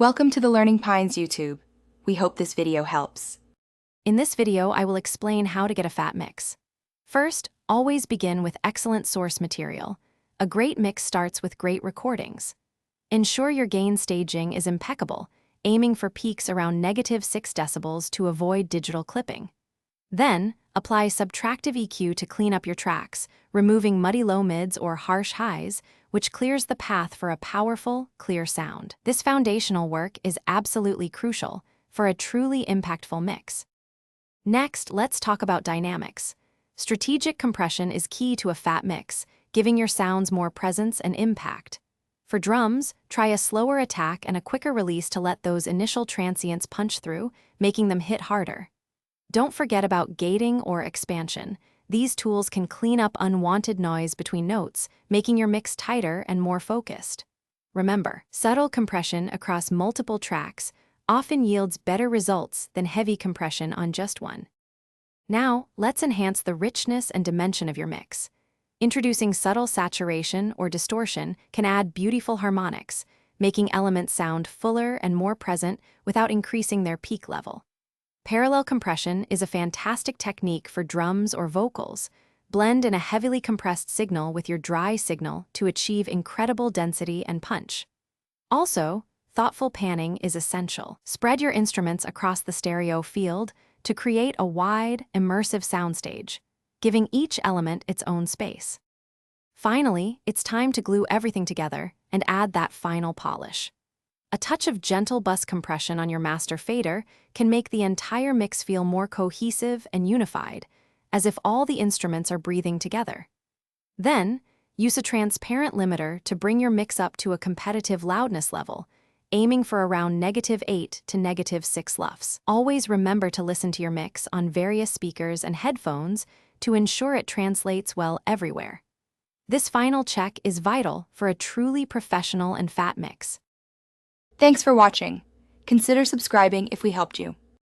Welcome to the Learning Pines YouTube. We hope this video helps. In this video, I will explain how to get a fat mix. First, always begin with excellent source material. A great mix starts with great recordings. Ensure your gain staging is impeccable, aiming for peaks around -6 decibels to avoid digital clipping. Then, apply subtractive EQ to clean up your tracks, removing muddy low mids or harsh highs, which clears the path for a powerful, clear sound. This foundational work is absolutely crucial for a truly impactful mix. Next, let's talk about dynamics. Strategic compression is key to a fat mix, giving your sounds more presence and impact. For drums, try a slower attack and a quicker release to let those initial transients punch through, making them hit harder. Don't forget about gating or expansion. These tools can clean up unwanted noise between notes, making your mix tighter and more focused. Remember, subtle compression across multiple tracks often yields better results than heavy compression on just one. Now, let's enhance the richness and dimension of your mix. Introducing subtle saturation or distortion can add beautiful harmonics, making elements sound fuller and more present without increasing their peak level. Parallel compression is a fantastic technique for drums or vocals. Blend in a heavily compressed signal with your dry signal to achieve incredible density and punch. Also, thoughtful panning is essential. Spread your instruments across the stereo field to create a wide, immersive soundstage, giving each element its own space. Finally, it's time to glue everything together and add that final polish. A touch of gentle bus compression on your master fader can make the entire mix feel more cohesive and unified, as if all the instruments are breathing together. Then, use a transparent limiter to bring your mix up to a competitive loudness level, aiming for around -8 to -6 LUFS. Always remember to listen to your mix on various speakers and headphones to ensure it translates well everywhere. This final check is vital for a truly professional and fat mix. Thanks for watching. Consider subscribing if we helped you.